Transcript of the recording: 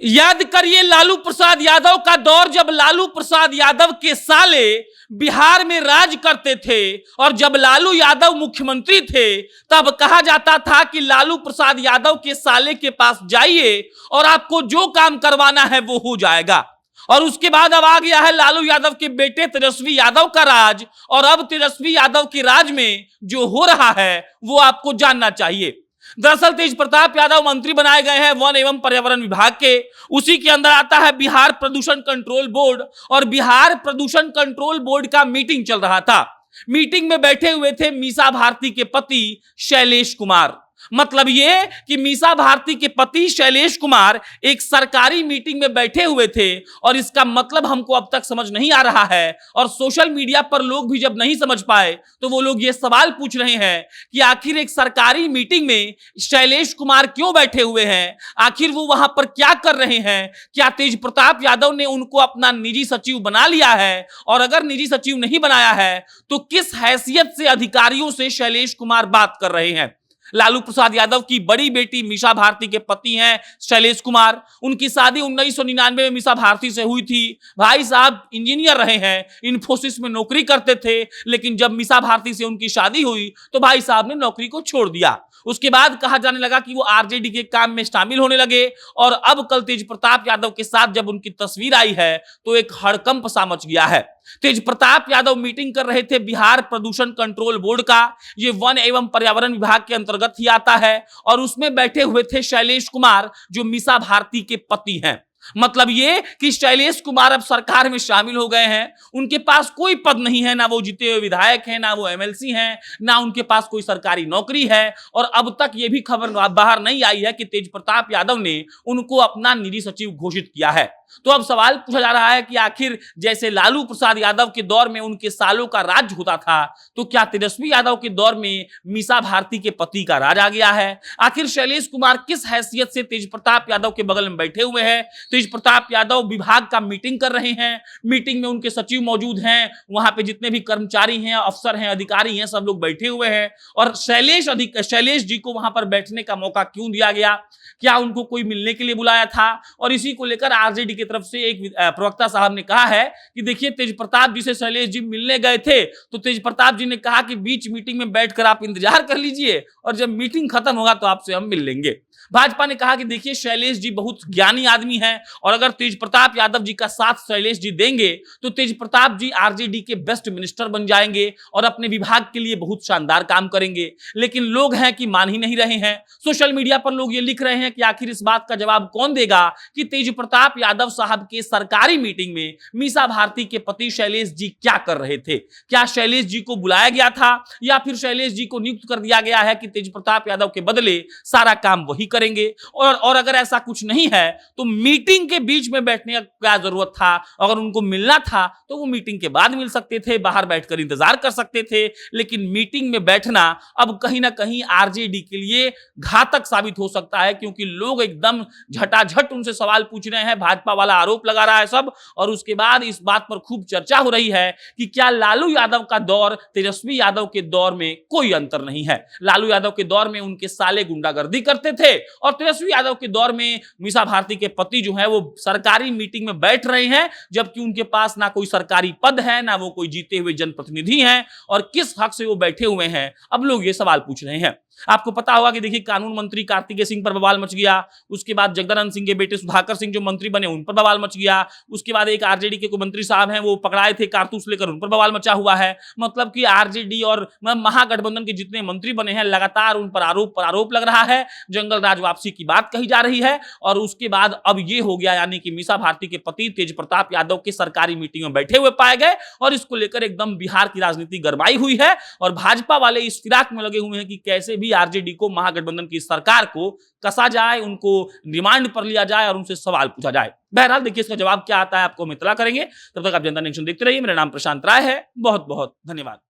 याद करिए लालू प्रसाद यादव का दौर, जब लालू प्रसाद यादव के साले बिहार में राज करते थे और जब लालू यादव मुख्यमंत्री थे, तब कहा जाता था कि लालू प्रसाद यादव के साले के पास जाइए और आपको जो काम करवाना है वो हो जाएगा। और उसके बाद अब आ गया है लालू यादव के बेटे तेजस्वी यादव का राज, और अब तेजस्वी यादव के राज में जो हो रहा है वो आपको जानना चाहिए। दरअसल तेज प्रताप यादव मंत्री बनाए गए हैं वन एवं पर्यावरण विभाग के। उसी के अंदर आता है बिहार प्रदूषण कंट्रोल बोर्ड, और बिहार प्रदूषण कंट्रोल बोर्ड का मीटिंग चल रहा था। मीटिंग में बैठे हुए थे मीसा भारती के पति शैलेश कुमार। मतलब ये कि मीसा भारती के पति शैलेश कुमार एक सरकारी मीटिंग में बैठे हुए थे, और इसका मतलब हमको अब तक समझ नहीं आ रहा है। और सोशल मीडिया पर लोग भी जब नहीं समझ पाए तो वो लोग ये सवाल पूछ रहे हैं कि आखिर एक सरकारी मीटिंग में शैलेश कुमार क्यों बैठे हुए हैं, आखिर वो वहां पर क्या कर रहे हैं। क्या तेज प्रताप यादव ने उनको अपना निजी सचिव बना लिया है, और अगर निजी सचिव नहीं बनाया है तो किस हैसियत से अधिकारियों से शैलेश कुमार बात कर रहे हैं। लालू प्रसाद यादव की बड़ी बेटी मीसा भारती के पति हैं शैलेश कुमार। उनकी शादी 1999 में मीसा भारती से हुई थी। भाई साहब इंजीनियर रहे हैं, इन्फोसिस में नौकरी करते थे, लेकिन जब मीसा भारती से उनकी शादी हुई तो भाई साहब ने नौकरी को छोड़ दिया। उसके बाद कहा जाने लगा कि वो आरजेडी के काम में शामिल होने लगे, और अब कल तेज प्रताप यादव के साथ जब उनकी तस्वीर आई है तो एक हड़कंप सा मच गया है। तेज प्रताप यादव मीटिंग कर रहे थे बिहार प्रदूषण कंट्रोल बोर्ड का, ये वन एवं पर्यावरण विभाग के अंतर्गत ही आता है, और उसमें बैठे हुए थे शैलेश कुमार जो मीसा भारती के पति हैं। मतलब ये कि शैलेश कुमार अब सरकार में शामिल हो गए हैं। उनके पास कोई पद नहीं है, ना वो जीते हुए विधायक हैं, ना वो एमएलसी हैं, ना उनके पास कोई सरकारी नौकरी है। और अब तक ये भी खबर बाहर नहीं आई है कि तेज प्रताप यादव ने उनको अपना निजी सचिव घोषित किया है। तो अब सवाल पूछा जा रहा है कि आखिर जैसे लालू प्रसाद यादव के दौर में उनके सालों का राज होता था, तो क्या तेजस्वी यादव के दौर में मीसा भारती के पति का राज आ गया है। आखिर शैलेश कुमार किस हैसियत से तेज प्रताप यादव के बगल में बैठे हुए हैं। तेज प्रताप यादव विभाग का मीटिंग कर रहे हैं, मीटिंग में उनके सचिव मौजूद हैं, वहां पे जितने भी कर्मचारी हैं, अफसर हैं, अधिकारी हैं, सब लोग बैठे हुए हैं। और शैलेश जी को वहां पर बैठने का मौका क्यों दिया गया, क्या उनको कोई मिलने के लिए बुलाया था। और इसी को लेकर आरजेडी की तरफ से एक प्रवक्ता साहब ने कहा है कि देखिए तेज प्रताप जी से शैलेश जी मिलने गए थे, तो तेज प्रताप जी ने कहा कि बीच मीटिंग में बैठकर आप इंतजार कर लीजिए, और जब मीटिंग खत्म होगा तो आपसे हम मिल लेंगे। भाजपा ने कहा कि देखिए शैलेश जी बहुत ज्ञानी आदमी हैं, और अगर तेज प्रताप यादव जी का साथ शैलेश जी देंगे तो तेज प्रताप जी आरजेडी के बेस्ट मिनिस्टर बन जाएंगे और अपने विभाग के लिए बहुत शानदार काम करेंगे। लेकिन लोग हैं कि मान ही नहीं रहे हैं। सोशल मीडिया पर लोग ये लिख रहे हैं कि आखिर इस बात का जवाब कौन देगा कि तेज प्रताप यादव साहब के सरकारी मीटिंग में मीसा भारती के पति शैलेश जी क्या कर रहे थे। क्या शैलेश जी को बुलाया गया था, या फिर शैलेश जी को नियुक्त कर दिया गया है कि तेज प्रताप यादव के बदले सारा काम वही करेंगे। और अगर ऐसा कुछ नहीं है तो मीटिंग के बीच में बैठने का क्या जरूरत था। अगर उनको मिलना था तो वो मीटिंग के बाद मिल सकते थे, बाहर बैठकर इंतजार कर सकते थे। लेकिन मीटिंग में बैठना अब कहीं ना कहीं आरजेडी के लिए घातक साबित हो सकता है, क्योंकि लोग एकदम झटाझट उनसे सवाल पूछ रहे हैं, भाजपा वाला आरोप लगा रहा है सब। और उसके बाद इस बात पर खूब चर्चा हो रही है कि क्या लालू यादव का दौर तेजस्वी यादव के दौर में कोई अंतर नहीं है। लालू यादव के दौर में उनके साले गुंडागर्दी करते थे, और तेजस्वी यादव के दौर में मीसा भारती के पति जो है वो सरकारी मीटिंग में बैठ रहे हैं, जबकि उनके पास ना कोई सरकारी पद है, ना वो कोई जीते हुए जनप्रतिनिधि हैं, और किस हक से वो बैठे हुए हैं। अब लोग ये सवाल पूछ रहे हैं। आपको पता होगा कि देखिए कानून मंत्री कार्तिकेय सिंह पर बवाल मच गया, उसके बाद जगदानंद सिंह के बेटे सुधाकर सिंह जो मंत्री बने उन पर बवाल मच गया, उसके बाद एक आरजेडी के कोई मंत्री साहब हैं वो पकड़ाए थे कारतूस लेकर, उन पर बवाल मचा हुआ है। मतलब कि आरजेडी और महागठबंधन के जितने मंत्री बने हैं लगातार उन पर आरोप लग रहा है, जंगल राज वापसी की बात कही जा रही है। और उसके बाद अब ये हो गया, यानी कि मीसा भारती के पति तेज प्रताप यादव के सरकारी मीटिंग में बैठे हुए पाए गए, और इसको लेकर एकदम बिहार की राजनीति गरमाई हुई है। और भाजपा वाले इस फिराक में लगे हुए हैं कि कैसे भी आरजेडी को, महागठबंधन की सरकार को कसा जाए, उनको रिमांड पर लिया जाए और उनसे सवाल पूछा जाए। बहरहाल देखिए इसका जवाब क्या आता है आपको हम इत्तला करेंगे। तब तक आप जनता नेशन देखते रहिए। मेरा नाम प्रशांत राय है। बहुत बहुत धन्यवाद।